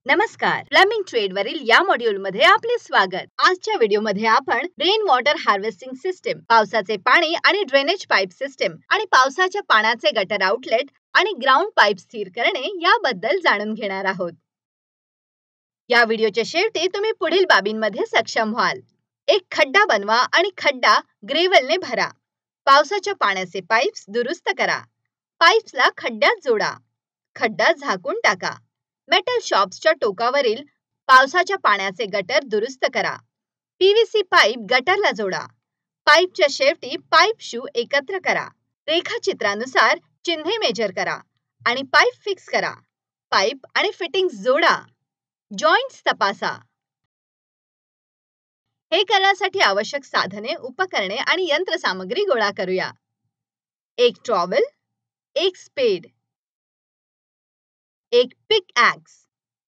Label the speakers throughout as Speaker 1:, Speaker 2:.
Speaker 1: नमस्कार, plumbing trade वरील या मॉड्यूल मध्ये आपले स्वागत। आजच्या व्हिडिओ मध्ये आपण रेन वॉटर हार्वेस्टिंग सिस्टम, पावसाचे पाणी आणि ड्रेनेज पाईप सिस्टम आणि पावसाच्या पाण्याचे गटर आउटलेट आणि ग्राउंड पाईप स्थिर करणे याबद्दल जाणून घेणार आहोत। या व्हिडिओच्या शेवटी तुम्ही पुढील बाबींमध्ये सक्षम व्हाल। एक खड्डा बनवा आणि खड्डा ग्रेव्हलने भरा। पावसाच्या पाण्याचे पाईप्स दुरुस्त करा। पाईप्सला खड्ड्यात जोडा। खड्डा झाकून टाका। मेटल शॉप्सच्या टोकावरील पावसाच्या पाण्याचे गटर दुरुस्त करा। पीव्हीसी पाईप गटरला जोडा। पाईपच्या शेवटी पाईप शू एकत्र करा। रेखाचित्रानुसार चिन्हे मेजर करा आणि पाईप फिक्स करा। पाईप आणि फिटिंग्स जोडा। जॉइंट्स तपासा। हे करण्यासाठी आवश्यक साधने, उपकरणे आणि यंत्रसामग्री गोळा करूया। एक ट्रॉवेल, एक स्पेड, एक पिक ॲक्स,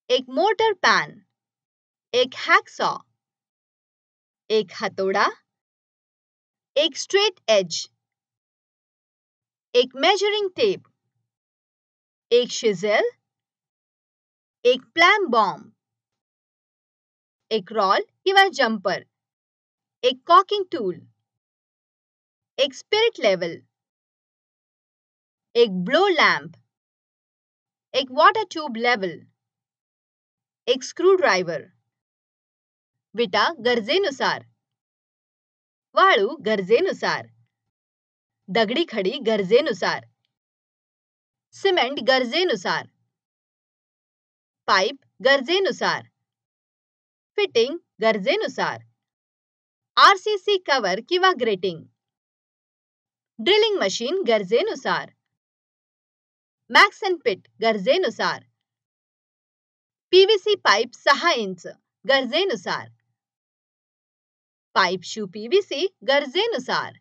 Speaker 1: एक मोटर पॅन, एक हॅकसॉ, एक हातोडा, एक स्ट्रेट एज, एक मेजरिंग टेप, एक शिजेल, एक प्लॅम बॉम्ब, एक रॉल किंवा जंपर, एक कॉकिंग टूल, एक स्पिरिट लेवल, एक ब्लो लॅम्प, एक वॉटर ट्यूब लेवल, एक स्क्रूड्रायव्हर, विटा गरजेनुसार, वाळू गरजेनुसार, दगडी खडी गरजेनुसार, सिमेंट गरजेनुसार, पाईप गरजेनुसार, फिटिंग गरजेनुसार, आरसीसी कव्हर किंवा ग्रेटिंग, ड्रिलिंग मशीन गरजेनुसार, मॅक्स अँड पिट गरजेनुसार, पीव्हीसी पाईप 6 इंच गरजेनुसार, पाईप शू पीव्हीसी गरजेनुसार,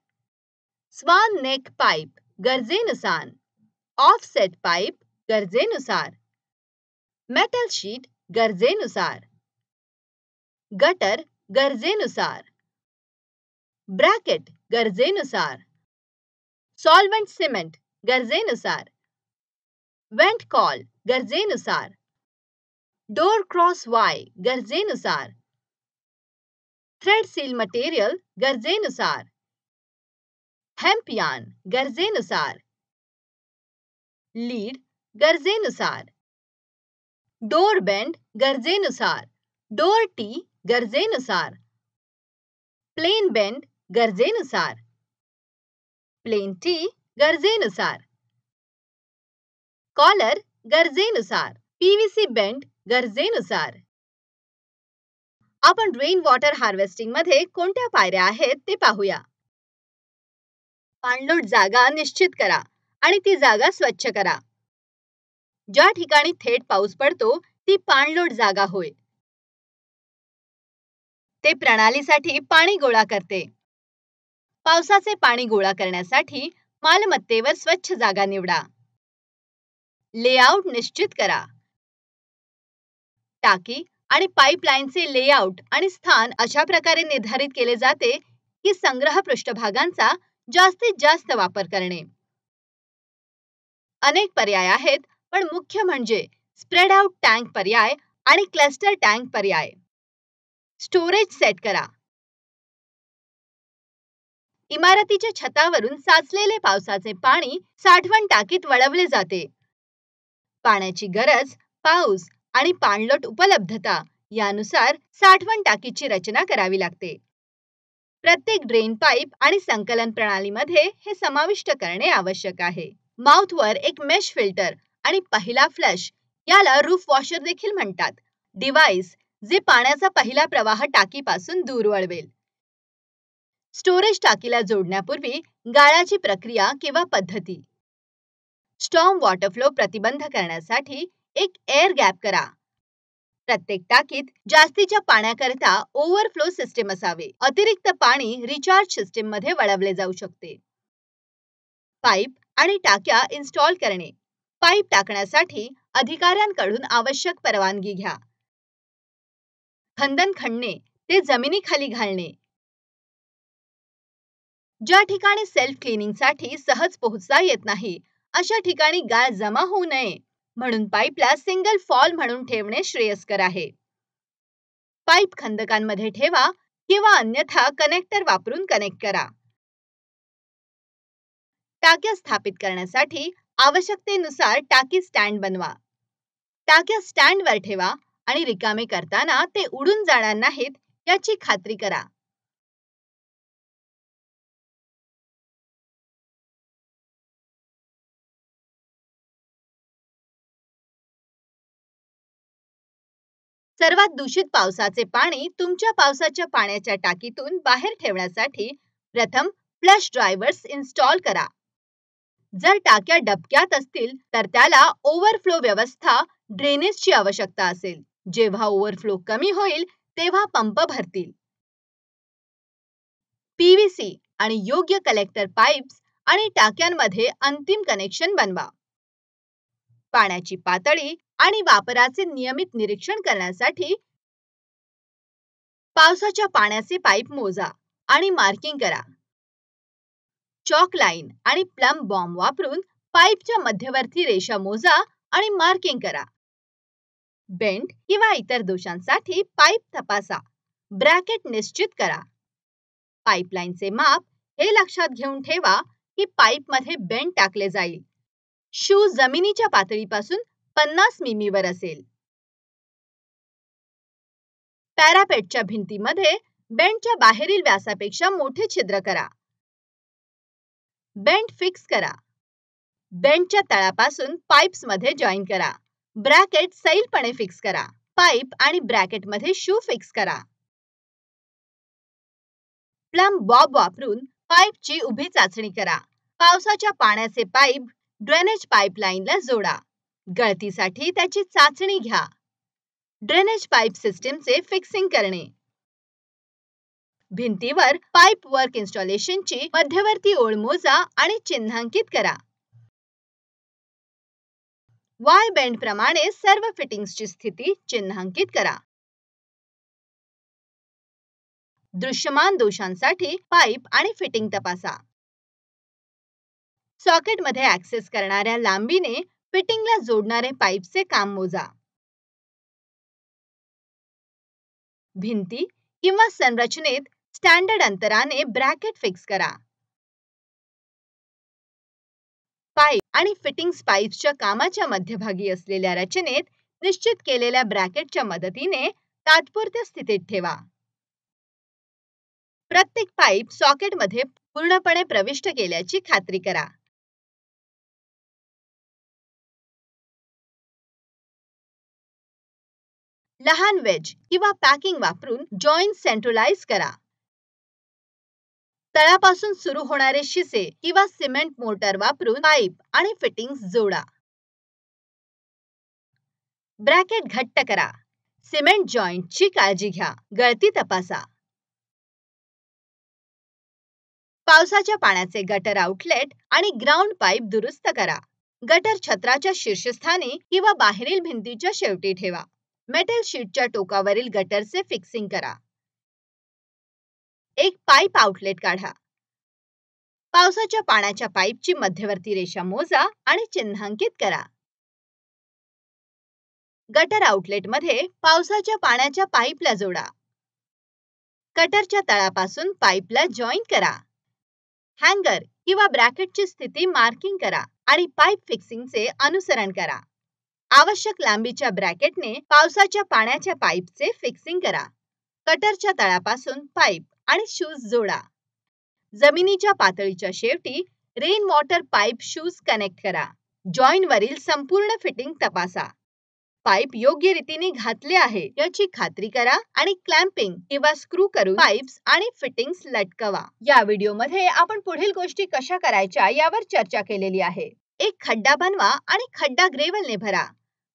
Speaker 1: स्वान नेक पाईप गरजेनुसार, ऑफसेट पाईप गरजेनुसार, मेटल शीट गरजेनुसार, गटर गरजेनुसार, ब्रॅकेट गरजेनुसार, सॉल्व्हेंट सिमेंट गरजेनुसार, वेंट कॉल गरजेनुसार, डोर क्रॉस वाय गरजेनुसार, थ्रेड सील मटेरियल गरजेनुसार, हेम्प यार्न गरजेनुसार, लीड गरजेनुसार, डोर बेंड गरजेनुसार, डोर टी गरजेनुसार, प्लेन बेंड गरजेनुसार, प्लेन टी गरजेनुसार, कॉलर गरजेनुसार, पीव्हीसी बेंड गरजेनुसार। आपण रेन वॉटर हार्वेस्टिंग मध्ये कोणत्या पायऱ्या आहेत ते पाहूया। पाणलोट जागा निश्चित करा आणि ती जागा स्वच्छ करा। ज्या ठिकाणी थेट पाऊस पडतो ती पाणलोट जागा होय। ते प्रणालीसाठी पाणी गोळा करते। पावसाचे पाणी गोळा करण्यासाठी मालमत्तेवर स्वच्छ जागा निवडा। लेआउट निश्चित करा। टाकी आणि पाईपलाईनचे लेआउट आणि स्थान अशा प्रकारे निर्धारित केले जाते की संग्रह पृष्ठभागांचा जास्तीत जास्त वापर करणे। अनेक पर्याय आहेत, पण मुख्य म्हणजे स्प्रेड आउट टँक पर्याय आणि क्लस्टर टँक पर्याय। स्टोरेज सेट करा। इमारतीच्या छतावरून साचलेले पावसाचे पाणी साठवण टाकीत वळवले जाते। पाण्याची गरज, पाऊस आणि पाणलोट उपलब्धता यानुसार साठवण टाकीची रचना करावी लागते। प्रत्येक ड्रेन पाईप आणि संकलन प्रणालीमध्ये हे समाविष्ट करणे आवश्यक आहे। माउथवर एक मेश फिल्टर आणि पहिला फ्लश याला रूफ वॉशर देखील म्हणतात, डिव्हाइस जे पाण्याचा पहिला प्रवाह टाकीपासून दूर वळवेल। स्टोरेज टाकीला जोडण्यापूर्वी गाळाची प्रक्रिया किंवा पद्धती। स्टॉर्म वॉटर फ्लो प्रतिबंध करण्यासाठी एक एअर गॅप करा। प्रत्येक टाकीत जास्तीच्या पाण्याकरिता ओव्हरफ्लो सिस्टीम असावे। अतिरिक्त पाणी रिचार्ज सिस्टीम मध्ये वळवले जाऊ शकते। पाईप आणि टाक्या इन्स्टॉल करणे। पाईप टाकण्यासाठी अधिकाऱ्यांकडून आवश्यक परवानगी घ्या। खंदन खणणे ते जमिनीखाली घालणे। ज्या ठिकाणी सेल्फ क्लिनिंगसाठी सहज पोहोचता येत नाही अशा ठिकाणी गाळ जमा होऊ नये म्हणून पाईपला सिंगल फॉल म्हणून ठेवणे श्रेयस्कर आहे. पाईप खंदकांमध्ये ठेवा किंवा अन्यथा कनेक्टर वापरून कनेक्ट करा. टाक्या स्थापित करण्यासाठी आवश्यकतेनुसार टाकी स्टँड बनवा. टाक्या स्टँडवर ठेवा आणि रिकामे करताना ते उडून जाणार नाहीत याची खात्री करा. सर्वात दूषित पावसाचे पाणी तुमच्या पावसाच्या पाण्याच्या टाकीतून बाहेर ठेवण्यासाठी प्रथम फ्लश ड्रायव्हर्स इन्स्टॉल करा. जर टाक्या डबक्यात असतील तर त्याला ओव्हरफ्लो व्यवस्था ड्रेनेजची आवश्यकता असेल. जेव्हा ओव्हरफ्लो कमी होईल तेव्हा पंप भरतील. पीव्हीसी आणि योग्य कलेक्टर पाईप्स आणि टाक्यांमध्ये अंतिम कनेक्शन बनवा. पाण्याची पातळी आणि वापराचे नियमित निरीक्षण करण्यासाठी पावसाच्या पाण्याचे पाईप मोजा आणि मार्किंग करा. चॉक लाईन आणि प्लम बॉम्ब वापरून पाईपच्या मध्यवर्ती रेषा मोजा आणि मार्किंग करा. बेंड किंवा इतर दोषांसाठी पाईप तपासा. ब्रॅकेट निश्चित करा. पाईपलाईनचे माप हे लक्षात घेऊन ठेवा की पाईपमध्ये बेंड टाकले जाईल. शू जमिनीच्या पातळीपासून 50 मिमी वर असेल. पॅरापेटच्या भिंतीमध्ये बेंडच्या बाहेरील व्यासापेक्षा मोठे छिद्र करा. बेंड फिक्स करा. बेंडच्या तळापासून पाईप्समध्ये जॉईन करा. ब्रॅकेट सैलपणे फिक्स करा. पाईप आणि ब्रॅकेटमध्ये शू फिक्स करा. प्लम बॉब वापरून पाईपची उभी चाचणी करा. पावसाच्या पाण्याचे पाईप ड्रेनेज पाईपलाईनला जोडा. गळतीसाठी त्याची चाचणी घ्या. ड्रेनेज पाईप सिस्टीमचे फिक्सिंग करणे. भिंतीवर पाईप वर्क इन्स्टॉलेशनची मध्यवर्ती ओळ मोजा आणि चिन्हांकित करा. वाय बेंड प्रमाणे सर्व फिटिंग्सची स्थिती चिन्हांकित करा. दृश्यमान दोषांसाठी पाईप आणि फिटिंग तपासा. सॉकेटमध्ये ऍक्सेस करणाऱ्या लांबीने फिटिंगला जोडणारे पाईपचे काम मोजा. भिंती किंवा संरचनेत स्टँडर्ड अंतराने ब्रॅकेट फिक्स करा. पाईप आणि फिटिंग्स पाईप्सच्या कामाच्या मध्यभागी असलेल्या रचनेत निश्चित केलेल्या ब्रॅकेटच्या मदतीने तात्पुरत्या स्थितीत ठेवा. प्रत्येक पाईप सॉकेटमध्ये पूर्णपणे प्रविष्ट केल्याची खात्री करा. लहान वेज किंवा पॅकिंग वापरून जॉईंट सेंट्रलाइज करा. तळापासून सुरू होणारे शिसे किंवा सिमेंट मोर्टार वापरून पाईप आणि फिटिंग्स जोडा. ब्रॅकेट घट्ट करा. सिमेंट जॉईंटची काळजी घ्या. गळती तपासा. पावसाच्या पाण्याचे गटर आउटलेट आणि ग्राउंड पाईप दुरुस्त करा. गटर छत्राच्या शीर्षस्थानी किंवा बाहेरील भिंतीच्या शेवटी ठेवा. मेटल शीटच्या टोकावरील गटरचे फिक्सिंग करा. एक पाईप आउटलेट काढा. पावसाच्या पाण्याच्या पाईपची मध्यवर्ती रेषा मोजा आणि चिन्हांकित करा. गटर आउटलेटमध्ये पावसाच्या पाण्याच्या पाईपला जोडा. कटरच्या तळापासून पाईपला जॉईन करा. हँगर किंवा ब्रॅकेटची स्थिती मार्किंग करा आणि पाईप फिक्सिंगचे अनुसरण करा. आवश्यक लांबीच्या ब्रॅकेटने पावसाच्या पाण्याच्या पाईपचे फिक्सिंग करा. कटरच्या तळापासून पाईप आणि शूज जोडा. जमिनीच्या पातळीच्या शेवटी rain water pipe shoes connect करा. जॉईन वरील संपूर्ण फिटिंग तपासा. पाईप योग्य रीतीने घातले आहे याची खात्री करा आणि क्लॅम्पिंग किंवा स्क्रू करून पाईप्स आणि फिटिंग्स लटकवा. या व्हिडिओमध्ये आपण पुढील गोष्टी कशा करायच्या यावर चर्चा केलेली आहे. एक खड्डा बनवा आणि खड्डा ग्रेव्हलने भरा.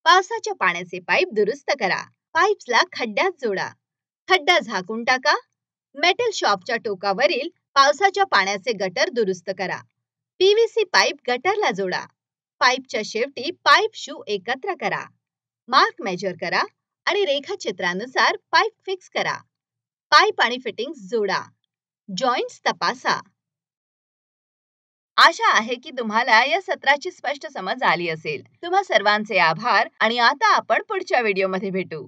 Speaker 1: पावसाच्या पाण्याचे पाईप दुरुस्त करा. पाईप्सला खड्ड्यात जोडा. खड्डा झाकून टाका. मेटल शॉपच्या टोकावरील पावसाच्या पाण्याचे गटर दुरुस्त करा. पीव्हीसी पाईप गटरला जोडा. पाईपच्या शेवटी पाईप शू एकत्र करा. मार्क मेजर करा आणि रेखाचित्रानुसार पाईप फिक्स करा. पाईप आणि फिटिंग्स जोडा. जॉईंट्स तपासा. आशा आहे की तुम्हाला या सत्राची स्पष्ट समज आली असेल. तुम्हा सर्वांचे आभार आणि आता आपण पुढच्या व्हिडिओमध्ये भेटू.